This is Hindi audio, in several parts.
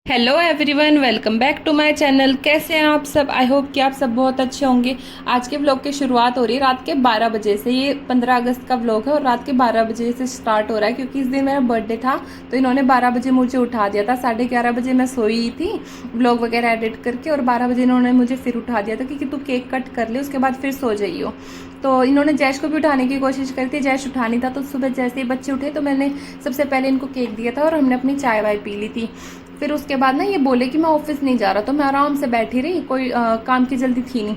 Hello everyone, welcome back to my channel. कैसे हैं आप सब? आई होप कि आप सब बहुत अच्छे होंगे। आज के व्लॉग की शुरुआत हो रही है रात के 12 बजे से। ये 15 अगस्त का व्लॉग है और रात के 12 बजे से स्टार्ट हो रहा है क्योंकि इस दिन मेरा बर्थडे था। तो इन्होंने 12 बजे मुझे उठा दिया था। 11:30 बजे मैं सोई थी व्लॉग वगैरह एडिट करके, और 12 बजे इन्होंने मुझे फिर उठा दिया था कि तू केक कट कर ले, उसके बाद फिर सो जाइयो। तो इन्होंने जैश को भी उठाने की कोशिश करी थी, जैश उठा नहीं था। तो सुबह जैसे ही बच्चे उठे तो मैंने सबसे पहले इनको केक दिया था और हमने अपनी चाय वाय पी ली थी। फिर उसके बाद ना ये बोले कि मैं ऑफिस नहीं जा रहा, तो मैं आराम से बैठी रही, कोई काम की जल्दी थी नहीं।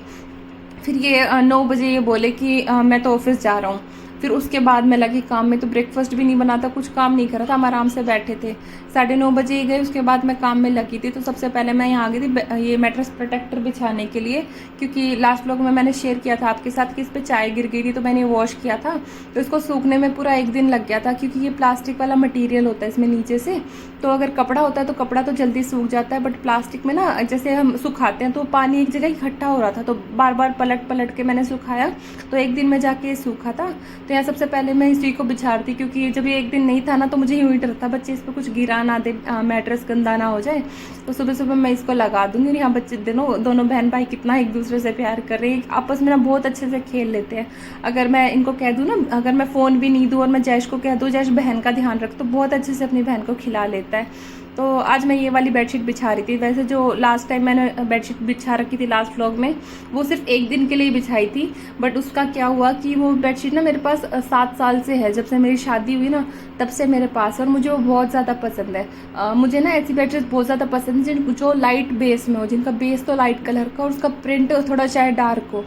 फिर ये 9 बजे ये बोले कि मैं तो ऑफिस जा रहा हूँ। फिर उसके बाद मैं लगी काम में, तो ब्रेकफास्ट भी नहीं बना था, कुछ काम नहीं करा था, हम आराम से बैठे थे। 9:30 बजे ही गए। उसके बाद मैं काम में लगी थी। तो सबसे पहले मैं यहाँ आ गई थी ये मैट्रेस प्रोटेक्टर बिछाने के लिए, क्योंकि लास्ट व्लॉग में मैंने शेयर किया था आपके साथ कि इस पर चाय गिर गई थी, तो मैंने वॉश किया था। तो इसको सूखने में पूरा 1 दिन लग गया था, क्योंकि ये प्लास्टिक वाला मटीरियल होता है इसमें नीचे से। तो अगर कपड़ा होता है तो कपड़ा तो जल्दी सूख जाता है, बट प्लास्टिक में ना जैसे हम सुखाते हैं तो पानी एक जगह इकट्ठा हो रहा था, तो बार बार पलट पलट के मैंने सुखाया। तो 1 दिन में जाके सूखा था। तो यहाँ सबसे पहले मैं इसी को बिछा रही थी, क्योंकि जब ये 1 दिन नहीं था ना तो मुझे यूँ ही डर था बच्चे इस पर कुछ गिरा ना दे, मैट्रेस गंदा ना हो जाए। तो सुबह सुबह मैं इसको लगा दूंगी। और यहाँ बच्चे दोनों बहन भाई कितना एक दूसरे से प्यार कर रहे हैं, आपस में ना बहुत अच्छे से खेल लेते हैं। अगर मैं इनको कह दूँ ना, अगर मैं फ़ोन भी नहीं दूँ और मैं जैश को कह दूँ जैश बहन का ध्यान रख, तो बहुत अच्छे से अपनी बहन को खिला लेता है। तो आज मैं ये वाली बेडशीट बिछा रही थी। वैसे जो लास्ट टाइम मैंने बेडशीट बिछा रखी थी लास्ट व्लॉग में, वो सिर्फ 1 दिन के लिए बिछाई थी। बट उसका क्या हुआ कि वो बेडशीट ना मेरे पास 7 साल से है, जब से मेरी शादी हुई ना तब से मेरे पास, और मुझे वो बहुत ज़्यादा पसंद है। मुझे ना ऐसी बेडशीट बहुत ज़्यादा पसंद है जो लाइट बेस में हो, जिनका बेस तो लाइट कलर का और उसका प्रिंट थोड़ा चाहे डार्क हो।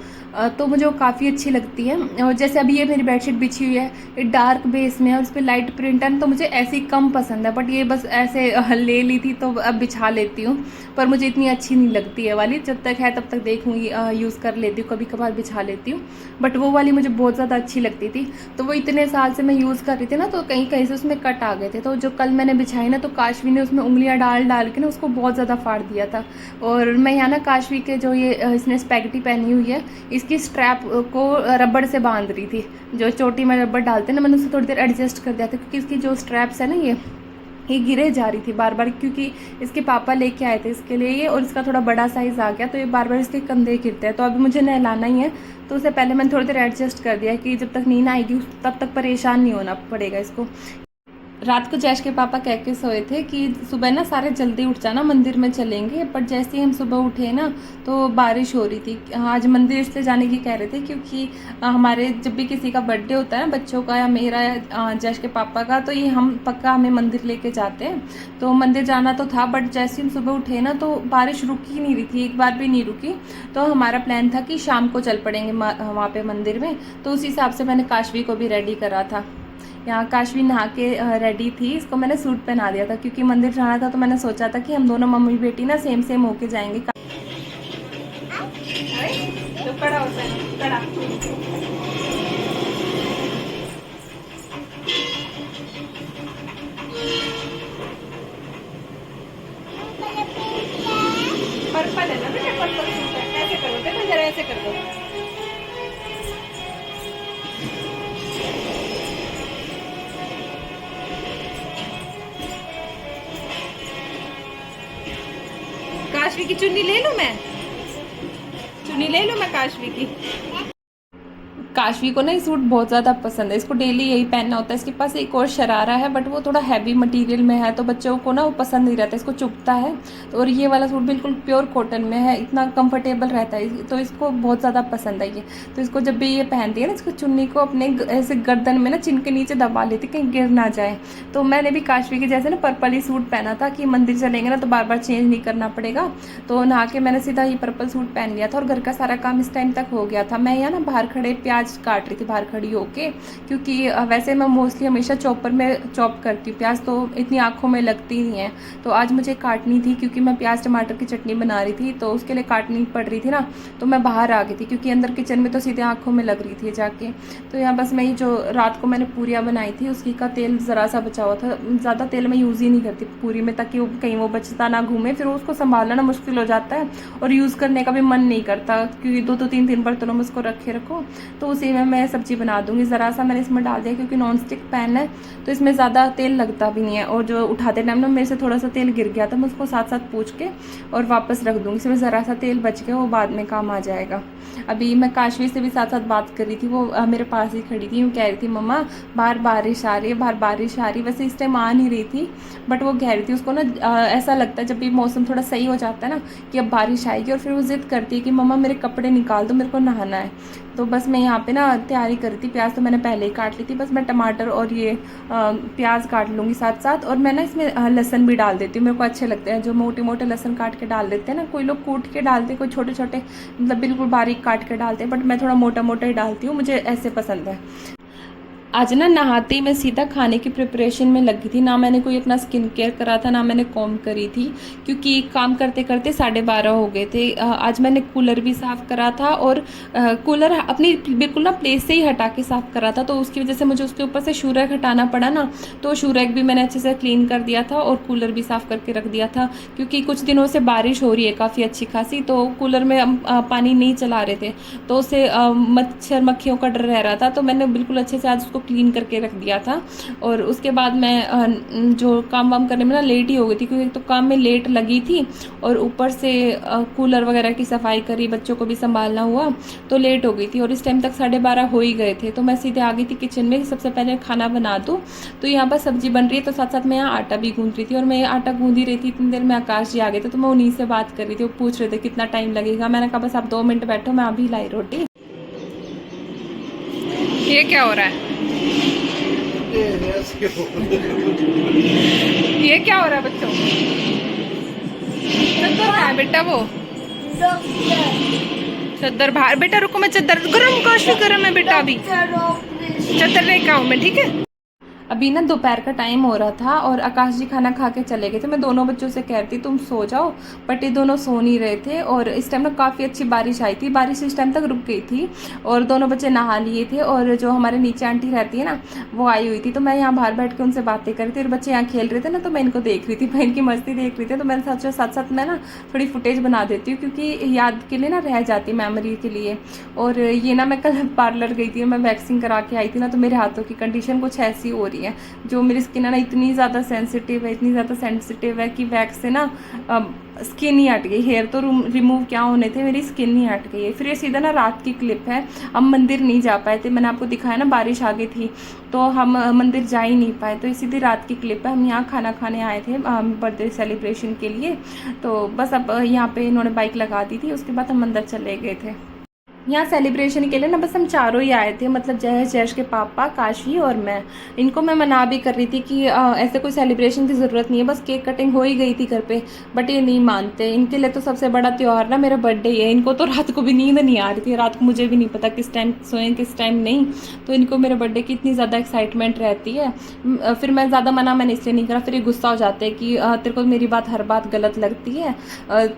तो मुझे वो काफ़ी अच्छी लगती है। और जैसे अभी ये मेरी बेडशीट बिछी हुई है, ये डार्क बेस में है और उस पर लाइट प्रिंट है, तो मुझे ऐसी कम पसंद है। बट ये बस ऐसे ले ली थी तो अब बिछा लेती हूँ, पर मुझे इतनी अच्छी नहीं लगती है वाली। जब तक है तब तक देखूँगी, यूज़ कर लेती हूँ, कभी कभार बिछा लेती हूँ। बट वो वाली मुझे बहुत ज़्यादा अच्छी लगती थी। तो वो इतने साल से मैं यूज़ कर रही थी ना, तो कहीं कहीं से उसमें कट आ गए थे। तो जो कल मैंने बिछाई ना, तो काशवी ने उसमें उंगलियाँ डाल डाल के ना उसको बहुत ज़्यादा फाड़ दिया था। और मैं यहाँ ना काशवी के जो ये इसने स्पैगेटी पहनी हुई है, इसकी स्ट्रैप को रबड़ से बांध रही थी। जो चोटी में रबड़ डालते हैं ना, मैंने उसे थोड़ी देर एडजस्ट कर दिया था, क्योंकि इसकी जो स्ट्रैप्स है ना ये गिरे जा रही थी बार बार, क्योंकि इसके पापा लेके आए थे इसके लिए ये, और इसका थोड़ा बड़ा साइज़ आ गया, तो ये बार बार इसके कंधे गिरते हैं। तो अभी मुझे नहलाना ही है, तो उससे पहले मैंने थोड़ी देर एडजस्ट कर दिया कि जब तक नींद आएगी तब तक परेशान नहीं होना पड़ेगा इसको। रात को जैश के पापा कह के सोए थे कि सुबह ना सारे जल्दी उठ जाना, मंदिर में चलेंगे। बट जैसे ही हम सुबह उठे ना तो बारिश हो रही थी। आज मंदिर इसलिए जाने की कह रहे थे क्योंकि हमारे जब भी किसी का बर्थडे होता है ना, बच्चों का या मेरा या जैश के पापा का, तो ये हम पक्का हमें मंदिर लेके जाते हैं। तो मंदिर जाना तो था, बट जैसे हम सुबह उठे ना तो बारिश रुकी ही नहीं रही थी, एक बार भी नहीं रुकी। तो हमारा प्लान था कि शाम को चल पड़ेंगे वहाँ पे मंदिर में। तो उस हिसाब से मैंने काशवी को भी रेडी करा था। यहाँ काशवी नहा के रेडी थी, इसको मैंने सूट पहना दिया था क्योंकि मंदिर जाना था। तो मैंने सोचा था कि हम दोनों मम्मी बेटी ना सेम सेम होके जाएंगे। तो कड़ा होता है, कड़ा। पर्पल है ना बेटा, पर्पल सूट है। ऐसे करो देखो जरा, ऐसे कर दो। काशवी की चुन्नी ले लूं मैं? चुन्नी ले लूं मैं काशवी की? काशवी को ना ये सूट बहुत ज़्यादा पसंद है, इसको डेली यही पहनना होता है। इसके पास एक और शरारा है, बट वो थोड़ा हैवी मटेरियल में है, तो बच्चों को ना वो पसंद नहीं रहता, इसको चुभता है। तो और ये वाला सूट बिल्कुल प्योर कॉटन में है, इतना कंफर्टेबल रहता है, तो इसको बहुत ज़्यादा पसंद है ये। तो इसको जब भी ये पहनती है ना, इसको चुन्नी को अपने ऐसे गर्दन में ना चिन के नीचे दबा लेती, कहीं गिर ना जाए। तो मैंने भी काशवी के जैसे ना पर्पल ही सूट पहना था कि मंदिर चलेंगे ना तो बार बार चेंज नहीं करना पड़ेगा। तो नहा के मैंने सीधा ये पर्पल सूट पहन लिया था, और घर का सारा काम इस टाइम तक हो गया था। मैं यहाँ ना बाहर खड़े प्याज काट रही थी, बाहर खड़ी होके, क्योंकि वैसे मैं मोस्टली हमेशा चॉपर में चॉप करती हूँ प्याज, तो इतनी आँखों में लगती नहीं है। तो आज मुझे काटनी थी क्योंकि मैं प्याज टमाटर की चटनी बना रही थी, तो उसके लिए काटनी पड़ रही थी ना। तो मैं बाहर आ गई थी क्योंकि अंदर किचन में तो सीधे आँखों में लग रही थी जाके। तो यहाँ बस मैं ये जो रात को मैंने पूरियाँ बनाई थी उसकी का तेल ज़रा सा बचा हुआ था। ज़्यादा तेल मैं यूज़ ही नहीं करती पूरी में, ताकि वो कहीं वो बचता ना घूमे, फिर उसको संभालना ना मुश्किल हो जाता है और यूज़ करने का भी मन नहीं करता, क्योंकि 2-3 दिन बर्तनों में उसको रखे रखो। तो उस इसी में मैं सब्ज़ी बना दूँगी। ज़रा सा मैंने इसमें डाल दिया क्योंकि नॉन स्टिक पैन है तो इसमें ज़्यादा तेल लगता भी नहीं है, और जो उठाते टाइम ना मेरे से थोड़ा सा तेल गिर गया था, मैं उसको साथ साथ पूछ के और वापस रख दूँगी। इसमें ज़रा सा तेल बच गया, वो बाद में काम आ जाएगा। अभी मैं काशवी से भी साथ साथ बात कर रही थी, वो मेरे पास ही खड़ी थी, वो कह रही थी मम्मा बाहर बारिश आ रही है, बाहर बारिश आ रही है। वैसे इस टाइम आ नहीं रही थी, बट वो कह रही थी, उसको ना ऐसा लगता है जब भी मौसम थोड़ा सही हो जाता है ना कि अब बारिश आएगी, और फिर वो ज़िद करती है कि मम्मा मेरे कपड़े निकाल दो, मेरे को नहाना है। तो बस मैं यहाँ पे ना तैयारी कर रही थी। प्याज तो मैंने पहले ही काट ली थी, बस मैं टमाटर और ये प्याज काट लूँगी साथ साथ। और मैं ना इसमें लहसन भी डाल देती हूँ, मेरे को अच्छे लगते हैं जो मोटे मोटे लहसन काट के डाल देते हैं ना। कोई लोग कूट के डालते हैं, कोई छोटे छोटे मतलब बिल्कुल बारीक काट के डालते हैं, बट मैं थोड़ा मोटा मोटा ही डालती हूँ, मुझे ऐसे पसंद है। आज ना नहाते ही मैं सीधा खाने की प्रिपरेशन में लगी थी। ना मैंने कोई अपना स्किन केयर करा था, ना मैंने कॉम करी थी, क्योंकि काम करते करते 12:30 हो गए थे। आज मैंने कूलर भी साफ़ करा था, और कूलर अपनी बिल्कुल ना प्लेस से ही हटा के साफ़ करा था, तो उसकी वजह से मुझे उसके ऊपर से शू रैक हटाना पड़ा ना। तो शू रैक भी मैंने अच्छे से क्लीन कर दिया था, और कूलर भी साफ़ करके रख दिया था, क्योंकि कुछ दिनों से बारिश हो रही है काफ़ी अच्छी खासी, तो कूलर में हम पानी नहीं चला रहे थे, तो उससे मच्छर मक्खियों का डर रह रहा था। तो मैंने बिल्कुल अच्छे से आज उसको क्लीन करके रख दिया था। और उसके बाद मैं जो काम वाम करने में ना लेट ही हो गई थी, क्योंकि तो काम में लेट लगी थी, और ऊपर से कूलर वगैरह की सफाई करी, बच्चों को भी संभालना हुआ, तो लेट हो गई थी। और इस टाइम तक 12:30 हो ही गए थे, तो मैं सीधे आ गई थी किचन में, सबसे पहले खाना बना दूँ। तो यहाँ पर सब्जी बन रही है, तो साथ साथ मैं यहाँ आटा भी गूंद रही थी, और मैं आटा गूंद ही रही थी। इतनी देर में आकाश जी आ गए थे, तो मैं उन्हीं से बात कर रही थी। वो पूछ रहे थे कितना टाइम लगेगा, मैंने कहा बस आप 2 मिनट बैठो, मैं अभी लाई रोटी। ये क्या हो रहा है? ये क्या हो रहा है बच्चों? चद्दर कहाँ है बेटा? वो चद्दर बाहर। बेटा रुको, मैं चद्दर गरम, काफी गरम है बेटा, अभी चद्दर लेके आऊँ मैं, ठीक है? अभी ना दोपहर का टाइम हो रहा था, और आकाश जी खाना खा के चले गए थे। मैं दोनों बच्चों से कह रही थी तुम सो जाओ, बट ये दोनों सो नहीं रहे थे। और इस टाइम ना काफ़ी अच्छी बारिश आई थी, बारिश इस टाइम तक रुक गई थी, और दोनों बच्चे नहा लिए थे। और जो हमारे नीचे आंटी रहती है ना, वो आई हुई थी, तो मैं यहाँ बाहर बैठ के उनसे बातें कर रही थी, और बच्चे यहाँ खेल रहे थे ना, तो मैं इनको देख रही थी, मैं इनकी मस्ती देख रही थी। तो मैंने सोचा साथ साथ मैं ना थोड़ी फुटेज बना देती हूँ, क्योंकि याद के लिए ना रह जाती है, मेमोरी के लिए। और ये ना मैं कल पार्लर गई थी, मैं वैक्सिंग करा के आई थी ना, तो मेरे हाथों की कंडीशन कुछ ऐसी हो रही है। जो मेरी स्किन है ना इतनी ज़्यादा सेंसिटिव है, इतनी ज़्यादा सेंसिटिव है कि वैक्स से ना स्किन ही हट गई। हेयर तो रिमूव क्या होने थे, मेरी स्किन ही हट गई है। फिर ये सीधा ना रात की क्लिप है। हम मंदिर नहीं जा पाए थे, मैंने आपको दिखाया ना, बारिश आ गई थी, तो हम मंदिर जा ही नहीं पाए। तो ये सीधी रात की क्लिप है। हम यहाँ खाना खाने आए थे बर्थडे सेलिब्रेशन के लिए, तो बस अब यहाँ पे इन्होंने बाइक लगा दी थी, उसके बाद हम अंदर चले गए थे। यहाँ सेलिब्रेशन के लिए ना बस हम चारों ही आए थे, मतलब जयेश के पापा, काशी और मैं। इनको मैं मना भी कर रही थी कि ऐसे कोई सेलिब्रेशन की ज़रूरत नहीं है, बस केक कटिंग हो ही गई थी घर पे, बट ये नहीं मानते। इनके लिए तो सबसे बड़ा त्यौहार ना मेरा बर्थडे है। इनको तो रात को भी नींद नहीं आ रही थी, रात को मुझे भी नहीं पता किस टाइम सोएं किस टाइम नहीं। तो इनको मेरे बर्थडे की इतनी ज़्यादा एक्साइटमेंट रहती है। फिर मैं ज़्यादा मना मैंने इसलिए नहीं करा, फिर ये गुस्सा हो जाते हैं कि तेरे को मेरी बात हर बात गलत लगती है,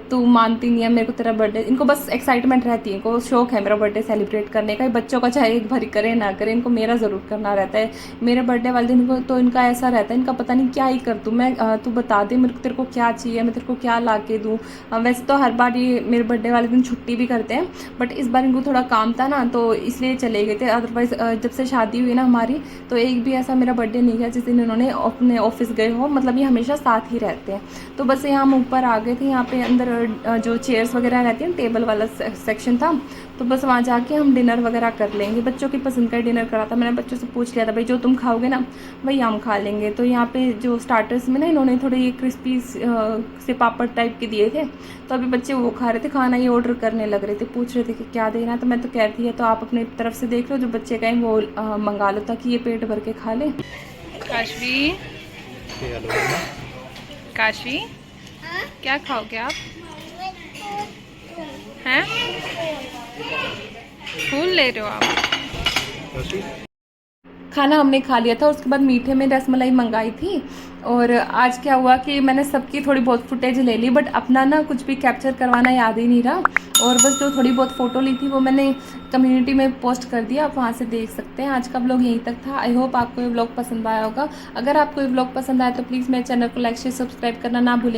तू मानती नहीं है मेरे को तेरा बर्थडे। इनको बस एक्साइटमेंट रहती है, इनको शौक है मेरा बर्थडे सेलिब्रेट करने का। बच्चों का चाहे एक बार करे ना करे, इनको मेरा ज़रूर करना रहता है। मेरे बर्थडे वाले दिन को तो इनका ऐसा रहता है, इनका पता नहीं क्या ही कर दूँ मैं, तू बता दे मेरे को तेरे को क्या चाहिए, मैं तेरे को क्या ला के दूँ। वैसे तो हर बार ये मेरे बर्थडे वाले दिन छुट्टी भी करते हैं, बट इस बार इनको थोड़ा काम था ना, तो इसलिए चले गए थे। अदरवाइज़ जब से शादी हुई ना हमारी, तो एक भी ऐसा मेरा बर्थडे नहीं गया जिस दिन इन्होंने अपने ऑफिस गए हो, मतलब ये हमेशा साथ ही रहते हैं। तो बस यहाँ हम ऊपर आ गए थे। यहाँ पे अंदर जो चेयर्स वगैरह रहती हैं, टेबल वाला सेक्शन था, तो बस वहाँ जाके हम डिनर वगैरह कर लेंगे। बच्चों की पसंद का डिनर करा था। मैंने बच्चों से पूछ लिया था भाई जो तुम खाओगे ना वही हम खा लेंगे। तो यहाँ पे जो स्टार्टर्स में ना इन्होंने थोड़े ये क्रिस्पी से पापड़ टाइप के दिए थे, तो अभी बच्चे वो खा रहे थे। खाना ये ऑर्डर करने लग रहे थे, पूछ रहे थे कि क्या देना है। तो मैं तो कहती है तो आप अपनी तरफ से देख लो, जो बच्चे कहें वो मंगा लो, ताकि ये पेट भर के खा ले। काशवी, काशवी क्या खाओगे आप? हैं? फूल ले रहे हो आप? खाना हमने खा लिया था, उसके बाद मीठे में रसमलाई मंगाई थी। और आज क्या हुआ कि मैंने सबकी थोड़ी बहुत फुटेज ले ली, बट अपना ना कुछ भी कैप्चर करवाना याद ही नहीं रहा। और बस जो थोड़ी बहुत फ़ोटो ली थी वो मैंने कम्युनिटी में पोस्ट कर दिया, आप वहाँ से देख सकते हैं। आज का व्लॉग यहीं तक था। आई होप आपको ये व्लॉग पसंद आया होगा। अगर आपको ये व्लॉग पसंद आया तो प्लीज़ मेरे चैनल को लाइक शेयर सब्सक्राइब करना ना भूलें।